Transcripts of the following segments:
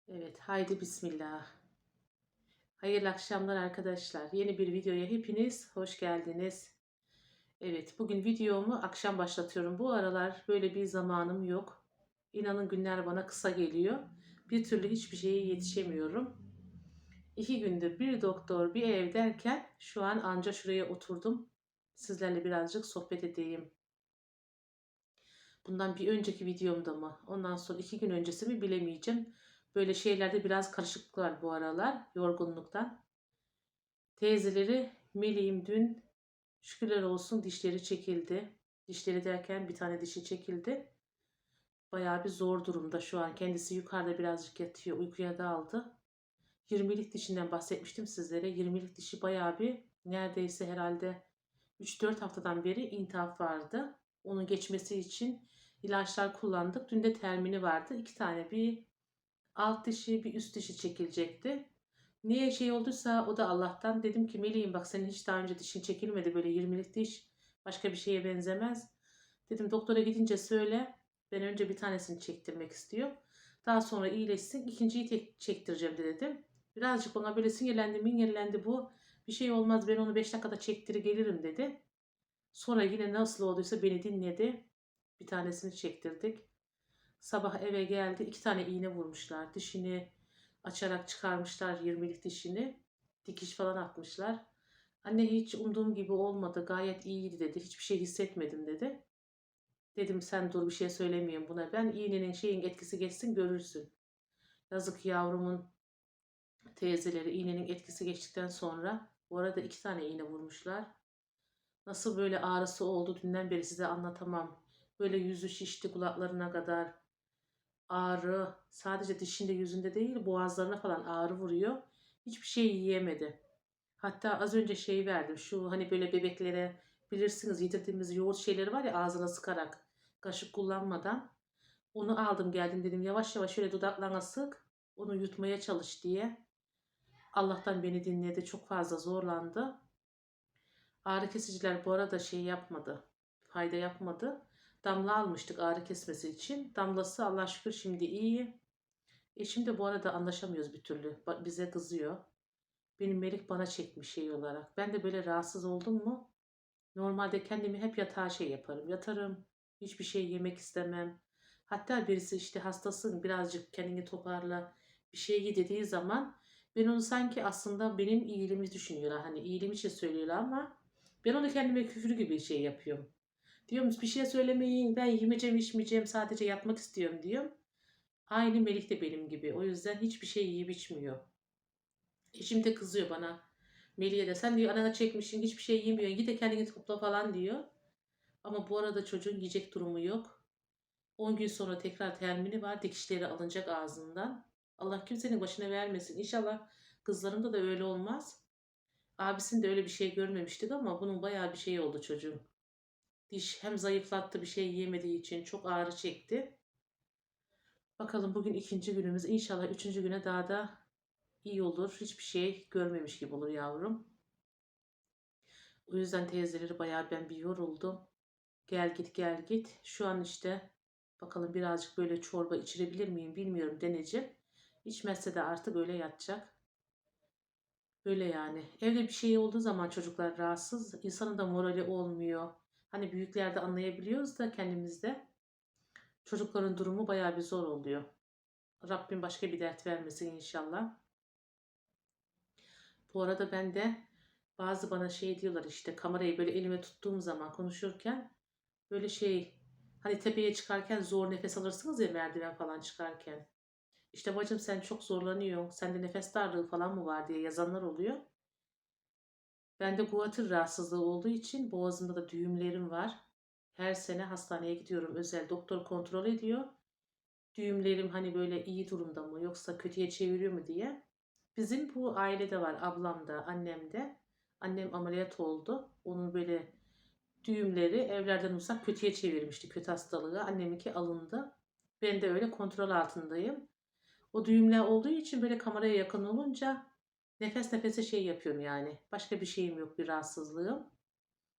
Evet, haydi bismillah. Hayırlı akşamlar arkadaşlar. Yeni bir videoya hepiniz hoş geldiniz. Evet, bugün videomu akşam başlatıyorum. Bu aralar böyle bir zamanım yok. İnanın günler bana kısa geliyor. Bir türlü hiçbir şeye yetişemiyorum. 2 gündür bir doktor, bir ev derken şu an anca şuraya oturdum. Sizlerle birazcık sohbet edeyim. Bundan bir önceki videomda mı? Ondan sonra 2 gün öncesi mi bilemeyeceğim. Böyle şeylerde biraz karışıklık var bu aralar yorgunluktan. Teyzeleri Melih'im dün şükürler olsun dişleri çekildi. Dişleri derken bir tane dişi çekildi. Bayağı bir zor durumda şu an. Kendisi yukarıda birazcık yatıyor. Uykuya daldı. 20'lik dişinden bahsetmiştim sizlere. 20'lik dişi bayağı bir neredeyse herhalde 3-4 haftadan beri intihap vardı. Onun geçmesi için ilaçlar kullandık. Dün de termini vardı. 2 tane bir alt dişi bir üst dişi çekilecekti. Niye şey olduysa o da Allah'tan. Dedim ki Meleğim bak senin hiç daha önce dişin çekilmedi böyle 20'lik diş. Başka bir şeye benzemez. Dedim doktora gidince söyle. Ben önce bir tanesini çektirmek istiyor. Daha sonra iyileşsin. İkinciyi çektireceğim de dedim. Birazcık bana böyle sinirlendi bu. Bir şey olmaz ben onu 5 dakikada çektirir gelirim dedi. Sonra yine nasıl olduysa beni dinledi. Bir tanesini çektirdik. Sabah eve geldi. 2 tane iğne vurmuşlar. Dişini açarak çıkarmışlar 20'lik dişini. Dikiş falan atmışlar. Anne hiç umduğum gibi olmadı. Gayet iyiydi dedi. Hiçbir şey hissetmedim dedi. Dedim sen dur bir şey söylemeyeyim buna. Ben iğnenin şeyin etkisi geçsin görürsün. Yazık yavrumun teyzeleri iğnenin etkisi geçtikten sonra bu arada 2 tane iğne vurmuşlar. Nasıl böyle ağrısı oldu dünden beri size anlatamam. Böyle yüzü şişti kulaklarına kadar. Ağrı sadece dişinde yüzünde değil boğazlarına falan ağrı vuruyor. Hiçbir şey yiyemedi. Hatta az önce şey verdim şu hani böyle bebeklere bilirsiniz yedirdiğimiz yoğurt şeyleri var ya ağzına sıkarak kaşık kullanmadan. Onu aldım geldim dedim yavaş yavaş şöyle dudaklarına sık onu yutmaya çalış diye. Allah'tan beni dinledi çok fazla zorlandı. Ağrı kesiciler bu arada şey yapmadı. Fayda yapmadı. Damla almıştık ağrı kesmesi için. Damlası Allah şükür şimdi iyi. Eşim de bu arada anlaşamıyoruz bir türlü. Bize kızıyor. Benim Melek bana çekmiş şey olarak. Ben de böyle rahatsız oldum mu? Normalde kendimi hep yatağa şey yaparım. Yatarım. Hiçbir şey yemek istemem. Hatta birisi işte hastasın birazcık kendini toparla bir şey ye dediği zaman ben onu sanki aslında benim iyiliğimi düşünüyorlar. Hani iyiliğim için söylüyorlar ama ben onu kendime küfür gibi şey yapıyorum. Diyorum bir şey söylemeyin ben yemeyeceğim içmeyeceğim sadece yatmak istiyorum diyorum. Aynı Melih de benim gibi. O yüzden hiçbir şey yiyip içmiyor. Eşim de kızıyor bana. Melih'e de sen diyor anana çekmişsin hiçbir şey yemiyorsun. Git de kendini topla falan diyor. Ama bu arada çocuğun yiyecek durumu yok. 10 gün sonra tekrar termini var. Dikişleri alınacak ağzından. Allah kimsenin başına vermesin. İnşallah kızlarımda da öyle olmaz. Abisinde öyle bir şey görmemiştik ama bunun bayağı bir şey oldu çocuğun. Diş hem zayıflattı bir şey yemediği için çok ağrı çekti. Bakalım bugün ikinci günümüz. İnşallah üçüncü güne daha da iyi olur. Hiçbir şey görmemiş gibi olur yavrum. O yüzden teyzeleri bayağı ben bir yoruldum. Gel git gel git. Şu an işte bakalım birazcık böyle çorba içirebilir miyim bilmiyorum deneyeceğim. İçmezse de artık öyle yatacak. Böyle yani. Evde bir şey olduğu zaman çocuklar rahatsız. İnsanın da morali olmuyor. Hani büyüklerde anlayabiliyoruz da kendimizde. Çocukların durumu bayağı bir zor oluyor. Rabbim başka bir dert vermesin inşallah. Bu arada ben de bazı bana şey diyorlar işte kamerayı böyle elime tuttuğum zaman konuşurken böyle şey hani tepeye çıkarken zor nefes alırsınız ya merdiven falan çıkarken. İşte bacım sen çok zorlanıyor. Sende nefes darlığı falan mı var diye yazanlar oluyor. Bende guatr rahatsızlığı olduğu için boğazımda da düğümlerim var. Her sene hastaneye gidiyorum. Özel doktor kontrol ediyor. Düğümlerim hani böyle iyi durumda mı yoksa kötüye çeviriyor mu diye. Bizim bu ailede var ablamda, annemde. Annem ameliyat oldu. Onun böyle düğümleri evlerden uzak kötüye çevirmişti. Kötü hastalığı. Anneminki alındı. Ben de öyle kontrol altındayım. O düğümler olduğu için böyle kameraya yakın olunca nefes nefese şey yapıyorum yani. Başka bir şeyim yok bir rahatsızlığım.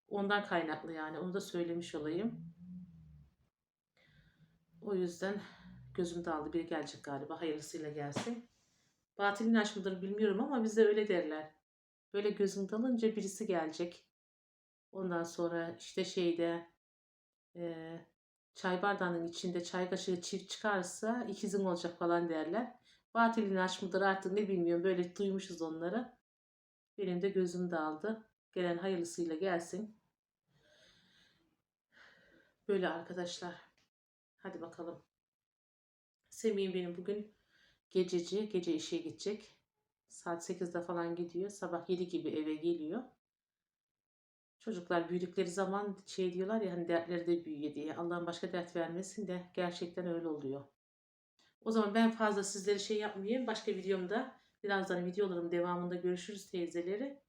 Ondan kaynaklı yani onu da söylemiş olayım. O yüzden Gözüm dağıldı. Biri gelecek galiba. Hayırlısıyla gelsin. Batıl inanç mıdır bilmiyorum ama bizde öyle derler. Böyle gözüm dalınca birisi gelecek. Ondan sonra işte e, çay bardağının içinde çay kaşığı çift çıkarsa ikizin olacak falan derler. Batıl inanç mıdır artık ne bilmiyorum. Böyle duymuşuz onları. Benim de gözüm dağıldı. Gelen hayırlısıyla gelsin. Böyle arkadaşlar. Hadi bakalım. Semih'im benim bugün gececi. Gece işe gidecek. Saat 8'de falan gidiyor. Sabah 7 gibi eve geliyor. Çocuklar büyüdükleri zaman şey diyorlar ya hani dertleri de büyüyor diye. Allah'ın başka dert vermesin de gerçekten öyle oluyor. O zaman ben fazla sizleri şey yapmayayım. Başka videomda birazdan videolarım devamında görüşürüz teyzeleri.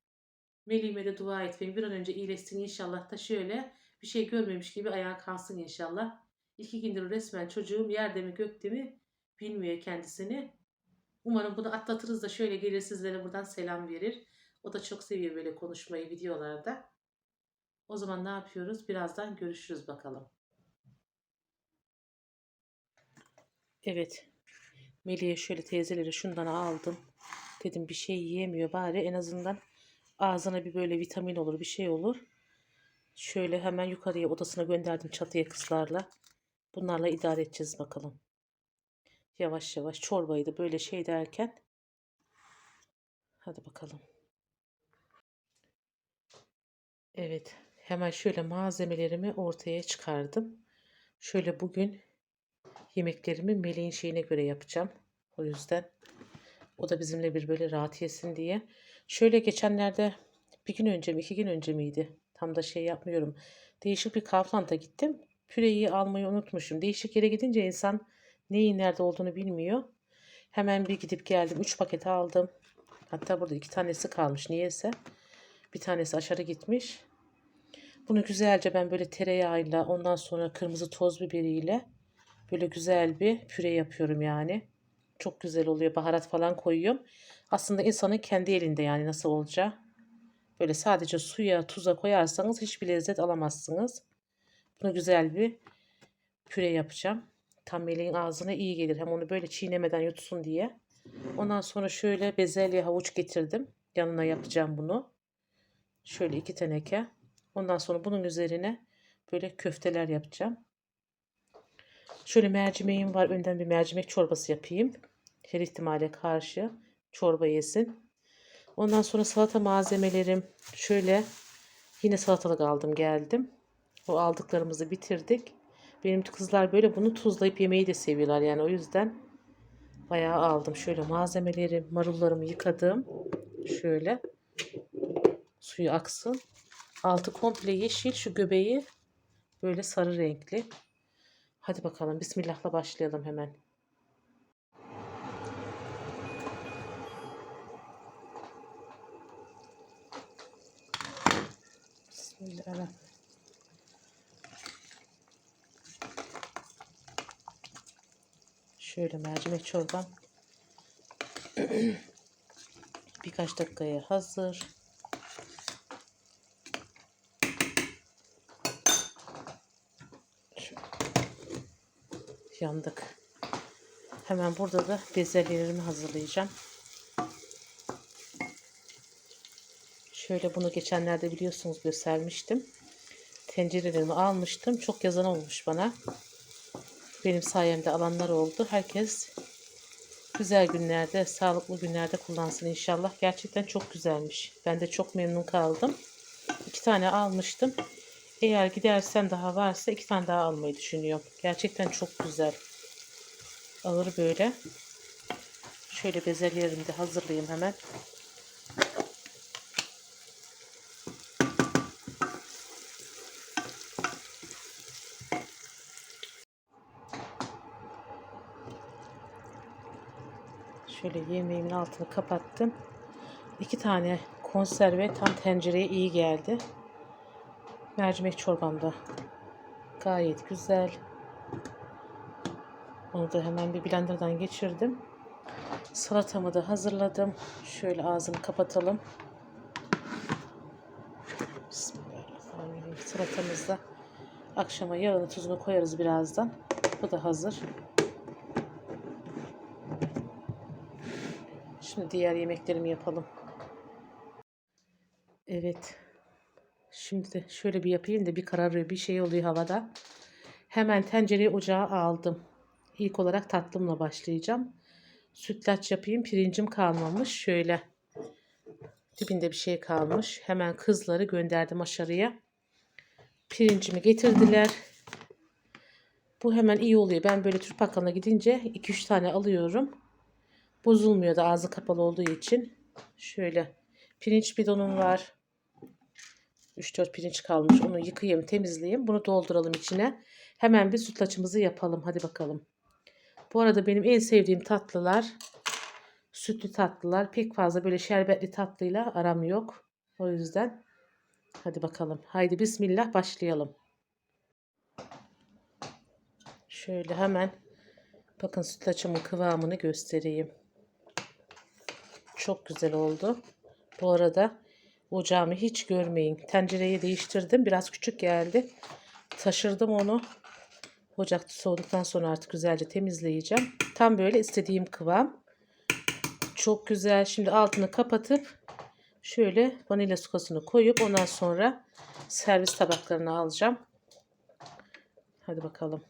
Melih'ime de dua etmeyin. Bir an önce iyileşsin inşallah da şöyle bir şey görmemiş gibi ayağa kalksın inşallah. 2 gündür resmen çocuğum yerde mi gökte mi bilmiyor kendisini. Umarım bunu atlatırız da şöyle gelir sizlere buradan selam verir. O da çok seviyor böyle konuşmayı videolarda. O zaman ne yapıyoruz? Birazdan görüşürüz bakalım. Evet. Melih'e şöyle teyzeleri şundan aldım. Dedim bir şey yiyemiyor bari en azından ağzına bir böyle vitamin olur bir şey olur. Şöyle hemen yukarıya odasına gönderdim çatıya kızlarla. Bunlarla idare edeceğiz bakalım. Yavaş yavaş çorbayı da böyle şey derken. Hadi bakalım. Evet. Hemen şöyle malzemelerimi ortaya çıkardım. Şöyle bugün yemeklerimi Melih'in şeyine göre yapacağım. O yüzden o da bizimle bir böyle rahat yesin diye. Şöyle geçenlerde bir gün önce mi 2 gün önce miydi? Tam da şey yapmıyorum. Değişik bir Kaufland'a gittim. Püreyi almayı unutmuşum. Değişik yere gidince insan neyin nerede olduğunu bilmiyor. Hemen bir gidip geldim. 3 paket aldım. Hatta burada 2 tanesi kalmış niyeyse. Bir tanesi aşağı gitmiş. Bunu güzelce ben böyle tereyağıyla ondan sonra kırmızı toz biberiyle böyle güzel bir püre yapıyorum yani. Çok güzel oluyor. Baharat falan koyuyorum. Aslında insanın kendi elinde yani nasıl olacağı. Böyle sadece suya, tuza koyarsanız hiçbir lezzet alamazsınız. Bunu güzel bir püre yapacağım. Tam meleğin ağzına iyi gelir. Hem onu böyle çiğnemeden yutsun diye. Ondan sonra şöyle bezelye havuç getirdim. Yanına yapacağım bunu. Şöyle 2 teneke. Ondan sonra bunun üzerine böyle köfteler yapacağım. Şöyle mercimeğim var. Önden bir mercimek çorbası yapayım. Her ihtimale karşı çorba yesin. Ondan sonra salata malzemelerim. Şöyle yine salatalık aldım geldim. O aldıklarımızı bitirdik. Benim kızlar böyle bunu tuzlayıp yemeyi de seviyorlar. Yani o yüzden bayağı aldım. Şöyle malzemelerim, marullarımı yıkadım. Şöyle suyu aksın. Altı komple yeşil. Şu göbeği böyle sarı renkli. Hadi bakalım bismillahla başlayalım hemen. Bismillahirrahmanirrahim. Şöyle mercimek çorbam birkaç dakikaya hazır. Şöyle. Yandık. Hemen burada da bezelyelerimi hazırlayacağım. Şöyle bunu geçenlerde biliyorsunuz göstermiştim. Tencerelerimi almıştım. Çok yazan olmuş bana. Benim sayemde alanlar oldu. Herkes güzel günlerde, sağlıklı günlerde kullansın inşallah. Gerçekten çok güzelmiş. Ben de çok memnun kaldım. 2 tane almıştım. Eğer gidersem daha varsa 2 tane daha almayı düşünüyorum. Gerçekten çok güzel. Ağır böyle. Şöyle bezelyelerimi de hazırlayayım hemen. Şöyle yemeğimin altını kapattım. 2 tane konserve tam tencereye iyi geldi. Mercimek çorbam da gayet güzel. Onu da hemen bir blenderdan geçirdim. Salatamı da hazırladım. Şöyle ağzını kapatalım. Bismillahirrahmanirrahim. Salatamızda akşama yağını tuzunu koyarız birazdan. Bu da hazır. Şimdi diğer yemeklerimi yapalım. Evet. Şimdi de şöyle bir yapayım da bir kararıyor, bir şey oluyor havada. Hemen tencereyi ocağa aldım. İlk olarak tatlımla başlayacağım. Sütlaç yapayım. Pirincim kalmamış. Şöyle dibinde bir şey kalmış. Hemen kızları gönderdim aşağıya. Pirincimi getirdiler. Bu hemen iyi oluyor. Ben böyle Türk bakkalına gidince 2-3 tane alıyorum. Bozulmuyor da ağzı kapalı olduğu için. Şöyle pirinç bidonum var. 3-4 pirinç kalmış. Onu yıkayayım, temizleyeyim. Bunu dolduralım içine. Hemen bir sütlaçımızı yapalım. Hadi bakalım. Bu arada benim en sevdiğim tatlılar sütlü tatlılar. Pek fazla böyle şerbetli tatlıyla aram yok. O yüzden hadi bakalım. Haydi bismillah başlayalım. Şöyle hemen bakın sütlaçımın kıvamını göstereyim. Çok güzel oldu. Bu arada ocağımı hiç görmeyin. Tencereyi değiştirdim. Biraz küçük geldi. Taşırdım onu. Ocak soğuduktan sonra artık güzelce temizleyeceğim. Tam böyle istediğim kıvam. Çok güzel. Şimdi altını kapatıp şöyle vanilya sukasını koyup ondan sonra servis tabaklarına alacağım. Hadi bakalım.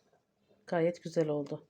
Gayet güzel oldu.